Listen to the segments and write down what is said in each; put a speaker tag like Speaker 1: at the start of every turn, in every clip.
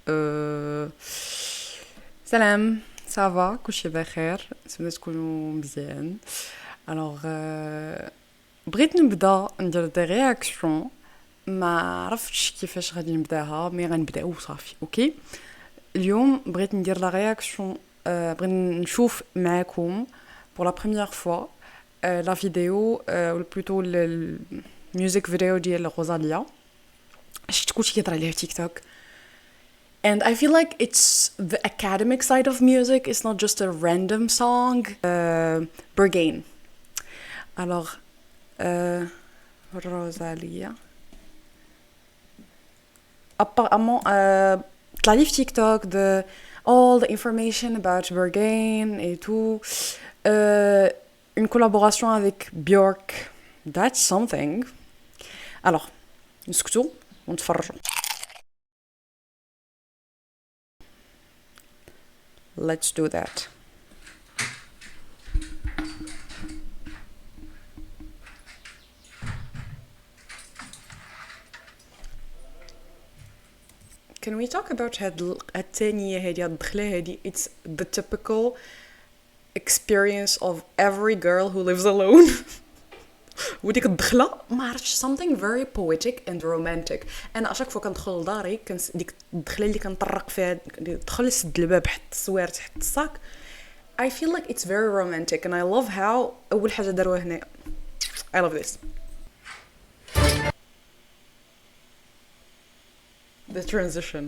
Speaker 1: أه... سلام سافا كلشي بخير، نتمنى تكونوا مزيان. الوغ بغيت نبدا ندير دي رياكسيون، ما عرفتش كيفاش غادي نبداها، مي غنبداو صافي. اوكي، اليوم بغيت ندير لا رياكسيون. بغيت نشوف معاكم pour la première fois لا فيديو ولا بلوتو الميوزك فيديو ديال غوزاليا. شفت كلشي كيهضر عليها في تيك توك. And I feel like it's the academic side of music. It's not just a random song. Berghain. Alors, Rosalia. Apparemment, la livre TikTok de all the information about Berghain et tout. Une collaboration avec Björk. That's something. Alors, نسكتوا ونتفرجوا. Let's do that. Can we talk about الثانية هذه الدخلة هذه؟ It's the typical experience of every girl who lives alone. وديك الدخلة ما عرفتش something very poetic and romantic. انا اشاك فوا كندخل لداري ديك الدخلة اللي كنطرق فيها، دخل سد الباب حط السوار تحت الصاك. I feel like it's very romantic and I love how اول حاجة داروها هنا. I love this. The transition.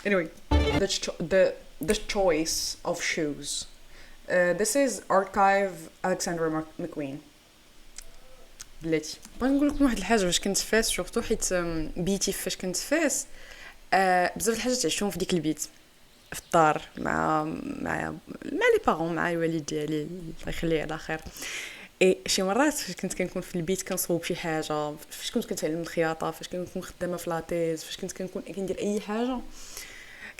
Speaker 1: Anyway, the choice of shoes. This is Archive Alexandra McQueen. بلاتي بغيت نقول لكم واحد الحاجه. فاش كنت فاس شفتو حيت بيتي فاش كنت فاس بزاف الحاجات عشتهم في ديك البيت في الدار مع لي بارون، مع الوالد ديالي الله يخليه على خير. اي شي مرات فاش كنت كنكون في البيت كنصوب شي حاجه، فاش كنت كنتعلم الخياطه، فاش كنكون خدامه في لاتيز، فاش كنت كنكون كندير اي حاجه،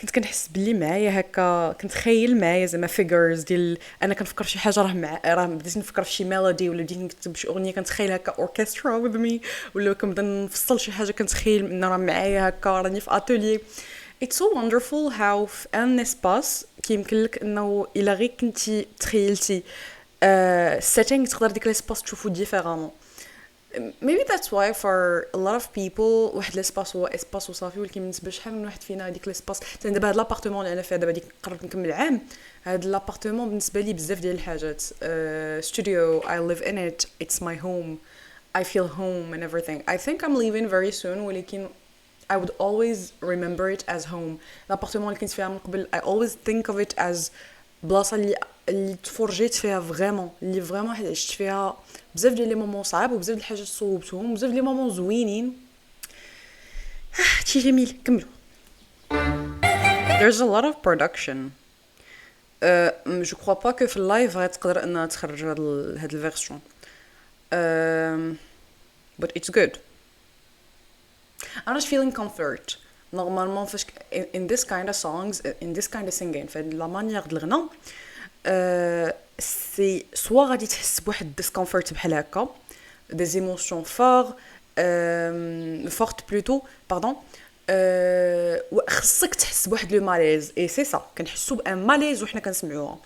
Speaker 1: كنت كنحس بلي معايا هكا، كنتخيل معايا زعما فيجرز ديال انا كنفكر شي حاجه راه بديت نفكر في شي ميلودي، ولا بديت نكتب شي اغنيه كنتخيل هكا اوركسترا وذ مي، ولا كنبدا نفصل شي حاجه كنتخيل ان راه معايا هكا راني في اتولي. It's so wonderful how في ان اسباس كيمكن لك انه الا غير كنتي تخيلتي setting تقدر ديك الاسباس تشوفو ديفيرامون. maybe that's why for a lot of people واحد الاسباس هو اسباس وصافي، ولكن بالنسبه لشحال من واحد فينا هذيك الاسباس. دابا هاد لابارتمون اللي انا فيها دابا ديك قربت نكمل عام، هاد لابارتمون بالنسبه لي بزاف ديال الحاجات. studio I live in it, it's my home, I feel home and everything. I think I'm leaving very soon, ولكن I would always remember it as home. لابارتمون اللي كنت فيها من قبل I always think of it as بلاصه اللي تفرجيت فيها فريمون، اللي فريمون عشت فيها بزاف ديال لي مومون صعاب وبزاف ديال الحاجات صوبتهم وبزاف ديال لي مومون زوينين. هادشي جميل. كملوا. There's a lot of production. جو كخوا با كو في اللايف غتقدر انها تخرج هاد الفيرسيون. but it's good. I'm just feeling comfort. Normalement فاش in this kind of songs, in this kind of singing, في لا مانيير د الغناء سي سوا غادي تحس بواحد الديسكomfort بحال هكا، des émotions fortes plutôt pardon. خصك تحس بواحد لو ماليز، اي سي سا كنحسوا بان ماليز وحنا كنسمعوها.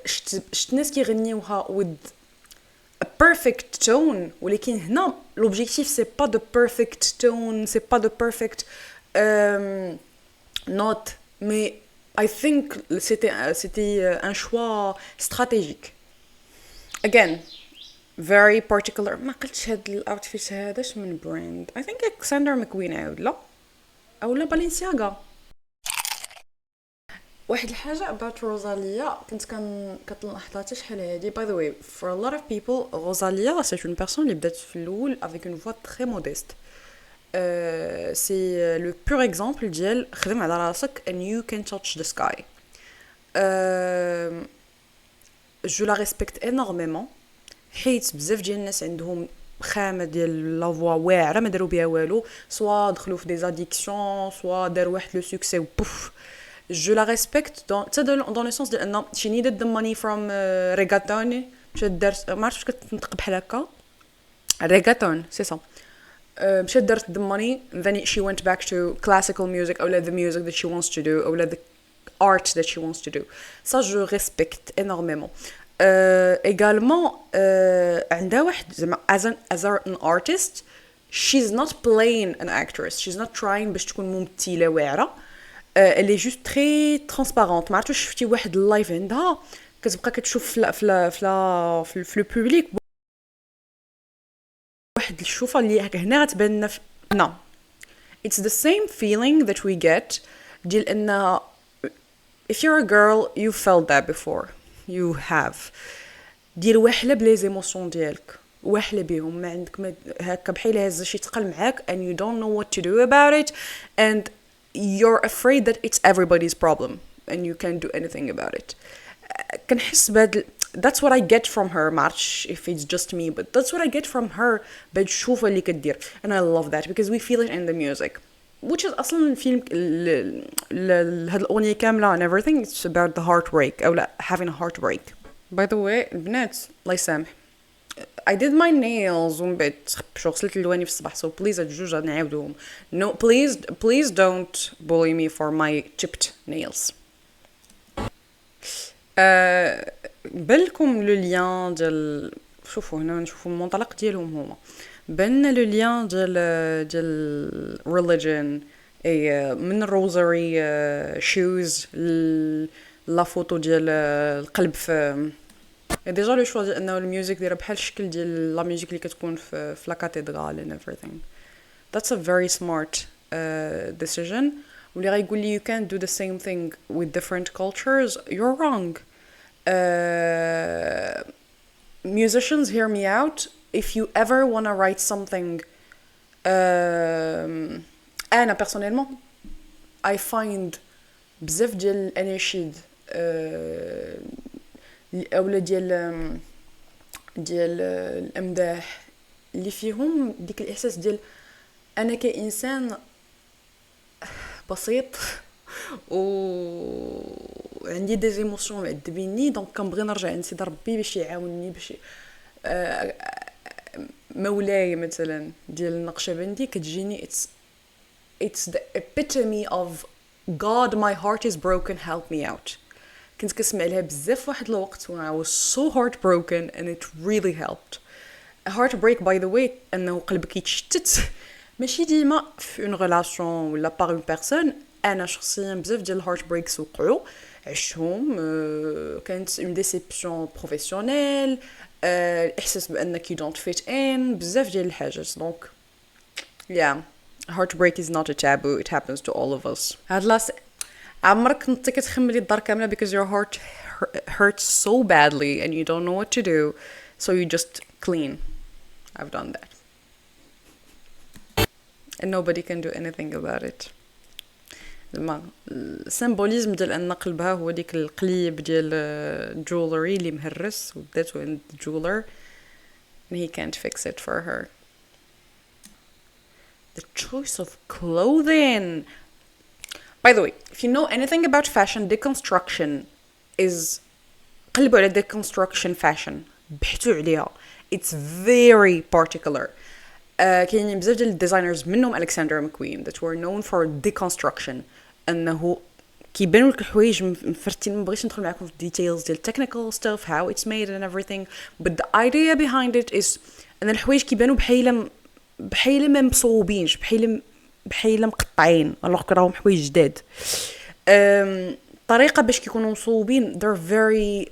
Speaker 1: شت ناس كيغنيوها with a perfect tone، ولكن هنا l'objectif c'est pas de perfect tone, c'est pas de perfect note, mais I think c'était un choix stratégique. Again, very particular. ما قلتش هاد الاوتفيت هذاش من براند. I think Alexander McQueen عاود لا او لا بالينسياغا. واحد الحاجه about روزاليا كنت كتلاحظها حتى شحال هادي. by the way, for a lot of people روزاليا c'est une personne اللي بدات في الاول avec une voix très modeste. c'est le pur exemple ديال خدم على راسك and you can touch the sky. je la respecte énormément حيت بزاف ديال الناس عندهم خامه ديال لا فوا واعره ما داروا بها والو، سوا دخلوا في دي زاديكسيون، سوا داروا واحد لو سوكسي وبوف. je la respecte dans le sens ديال ان she needed the money from reggaeton. مشات دارت ما عرفتش كتنطق بحال هكا reggaeton, c'est ça. مشات دارت the money and then she went back to classical music أو the music that she wants to do أو the art that she wants to do. Ça je respecte énormément. Également عندها واحد زعما as an artist she's not playing an actress, she's not trying باش تكون ممثلة واعرة. elle est juste très transparente. ما عرفتش شفتي واحد اللايف عندها كتبقى كتشوف في البوبليك واحد الشوفه اللي هنا غتبان لنا no. It's the same feeling that we get ديال ان if you're a girl you felt that before you have ديال واحله بلي زيموسيون ديالك واحله بيهم ما عندك ما هكا بحال هازه شي ثقل معاك and you don't know what to do about it and you're afraid that it's everybody's problem and you can't do anything about it. كنحس بهاد that's what I get from her ما عرفتش if it's just me but that's what I get from her بهاد الشوفه اللي كدير and I love that because we feel it in the music which is اصلا الفيلم هاد الاغنيه كامله and everything it's about the heartbreak او لا having a heartbreak. by the way البنات الله يسامح I did my nails ومن بعد شو غسلت الواني في الصباح so please الجوج نعاودوهم no please don't bully me for my chipped nails. بالكم لو لين ديال شوفوا هنا نشوفوا المنطلق ديالهم هما بان لو لين ديال religion اي من الروزاري shoes لا فوتو ديال القلب في ديجا لو شوا ديال انه الميوزيك دايره بحال الشكل ديال لا ميوزيك اللي كتكون في لا كاتدرال and everything. That's a very smart decision. واللي غايقول لي you can't do the same thing with different cultures you're wrong. Musicians hear me out. If you ever want to write something أنا personnellement I find بزاف ديال الأناشيد أولا ديال الأمداح اللي فيهم ديك الإحساس ديال أنا كإنسان بسيط وعندي دي زيموسيون معذبيني دونك كنبغي نرجع عند سيدي ربي باش يعاونني باش مولاي مثلا ديال النقشبندي كتجيني it's the epitome of God my heart is broken help me out. كنت كسمع لها بزاف واحد الوقت when I was so heartbroken and it really helped. A heartbreak by the way انه قلبك يتشتت ماشي ديما في une relation ولا par une personne. انا شخصيا بزاف ديال الهارت بريكس وقعوا عشتهم كانت une déception professionnelle الاحساس بانك you don't fit in بزاف ديال الحاجات دونك yeah heartbreak is not a taboo it happens to all of us. هاد لاس عمرك كنت كتخملي الدار كامله because your heart hurts so badly and you don't know what to do so you just clean. I've done that and nobody can do anything about it. السيمبوليزم ديال ان قلبها هو ديك القليب ديال الجولري اللي مهرس وداتو عند الجولر and he can't fix it for her. The choice of clothing. By the way, if you know anything about fashion, deconstruction is قلبوا على deconstruction fashion بحثوا عليها. It's very particular. كاينين بزاف ديال الديزاينرز منهم ألكسندر ماكوين that were known for deconstruction انه كيبانوا لك الحوايج مفرتين ما بغيتش ندخل معكم في details ديال technical stuff how it's made and everything but the idea behind it is ان الحوايج كيبانوا بحال ما مصوبينش بحال مقطعين الوغ راهم حوايج جداد. طريقه باش كيكونوا مصوبين they're very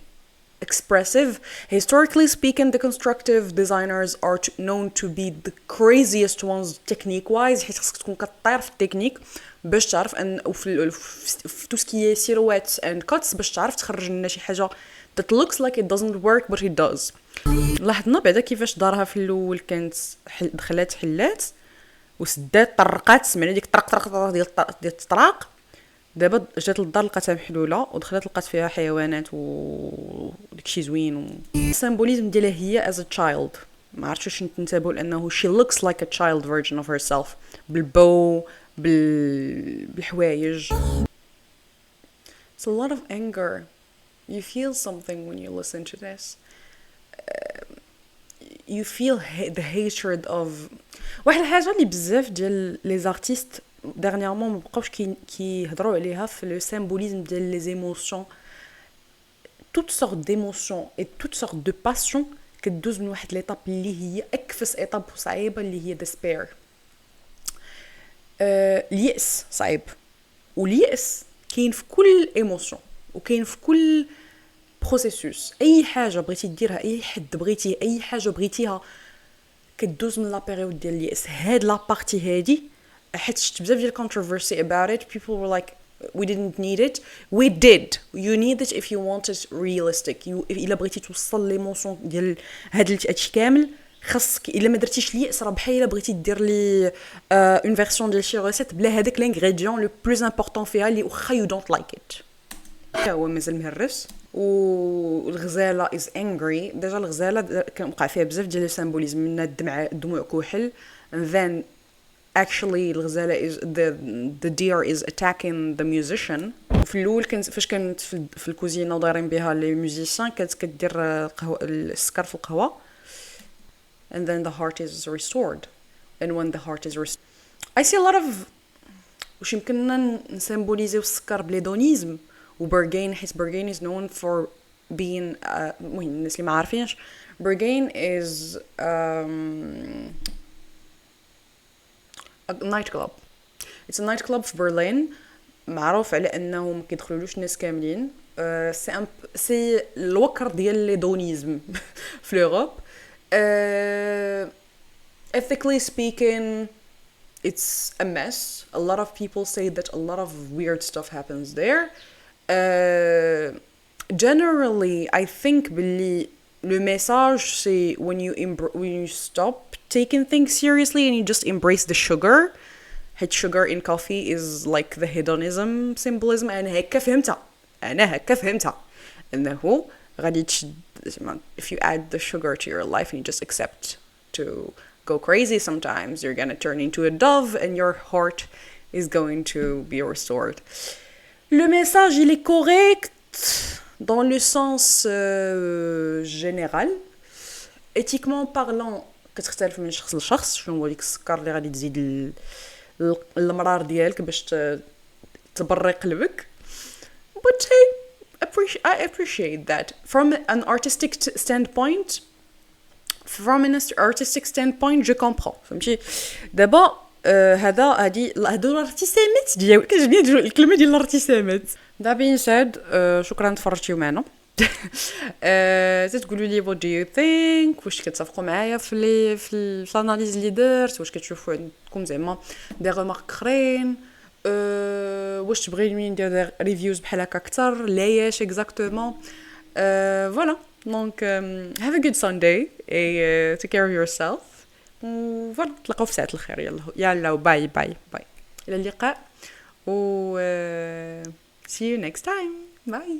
Speaker 1: expressive. Historically speaking, deconstructive designers are known to be the craziest ones technique wise حيت خصك تكون كطير في التكنيك باش تعرف ان في تو سكي silhouettes and cuts باش تعرف تخرج لنا شي حاجه that looks like it doesn't work but it does. لاحظنا بعدا كيفاش دارها في الاول كانت دخلات حلات وسدات طرقات سمعنا ديك طرق ديال الطراق دابا جات للدار لقاتها محلوله ودخلت لقات فيها حيوانات وداكشي زوين السيمبوليزم ديالها هي as a child ما عرفتش واش نتنتبهوا لانه she looks like a child version of herself بالبو بالحوايج. It's a lot of anger. You feel something when you listen to this. you feel the hatred of واحد الحاجه اللي بزاف ديال لي زارتيست dernièrement ما بقاوش كيهضروا عليها في لو سيمبوليزم ديال لي زيموسيون toutes sortes d'émotions et toutes sortes de passions كدوز من واحد ليطاب اللي هي اكفس ايطاب صعيبه اللي هي despair. اليأس صعيب واليأس كاين في كل ايموشن وكاين في كل بروسيسوس. اي حاجه بغيتي ديرها اي حد بغيتيه اي حاجه بغيتيها كدوز من لا بيريود ديال اليأس. هاد لا بارتي هادي حيت شفت بزاف ديال controversy about it. People were like we didn't need it. We did. You need it if you want it realistic. الا بغيتي توصل ليموشن ديال هاد الشيء كامل خاصك. الا ما درتيش اليأس راه بحال الا بغيتي دير لي اون فيرسيون ديال شي ريسيت بلا هذاك لانغريديون لو بلوز امبورطون فيها اللي واخا يو دونت لايك ات. هو مازال مهرس والغزاله از انجري. ديجا الغزاله كنوقع فيها بزاف ديال السيمبوليزم من الدموع كحل. and then actually الغزاله is the deer is attacking the musician. في الاول كانت فاش كانت في الكوزينه ودايرين بها لي ميوزيسيان كانت كدير السكر في القهوه and then the heart is restored. and when the heart is restored I see a lot of واش يمكننا نسيمبوليزيو السكر بليدونيزم وبرغين حيت برغين is known for being المهم الناس اللي ما عارفينش برغين is a night club. It's a night club في برلين معروف على انه ما كيدخلولوش الناس كاملين. سي الوكر ديال ليدونيزم في لوروب. Ethically speaking it's a mess. A lot of people say that a lot of weird stuff happens there. Generally I think باللي le message c'est when you stop taking things seriously and you just embrace the sugar. Sugar in coffee is like the hedonism symbolism. أنا هكا فهمتها انه غادي تشد if you add the sugar to your life and you just accept to go crazy sometimes you're gonna turn into a dove and your heart is going to be restored. Le message il est correct dans le sens général. éthiquement parlant كتختلف من شخص لشخص شنو هو ديك السكر اللي غادي تزيد المرار ديالك باش تبري قلبك. but I appreciate that from an artistic standpoint. From an artistic standpoint je comprends. فهمتي دابا هادو الارتسامات ديال كتجبني الكلمه ديال الارتسامات. That being said شكرا تفرجتيو معنا. تقولوا لي what do you think. واش كتفقوا معايا في الاناليز اللي درت واش كتشوفوا عندكم زعما دي ريمارك اخرين واش تبغيوني ندير ريفيوز بحال هكا اكثر لاياش اكزاكتومون. فوالا دونك have a good Sunday and take care of yourself. وفوالا نتلاقاو في ساعة الخير. يلا باي باي باي الى اللقاء و see you next time. Bye.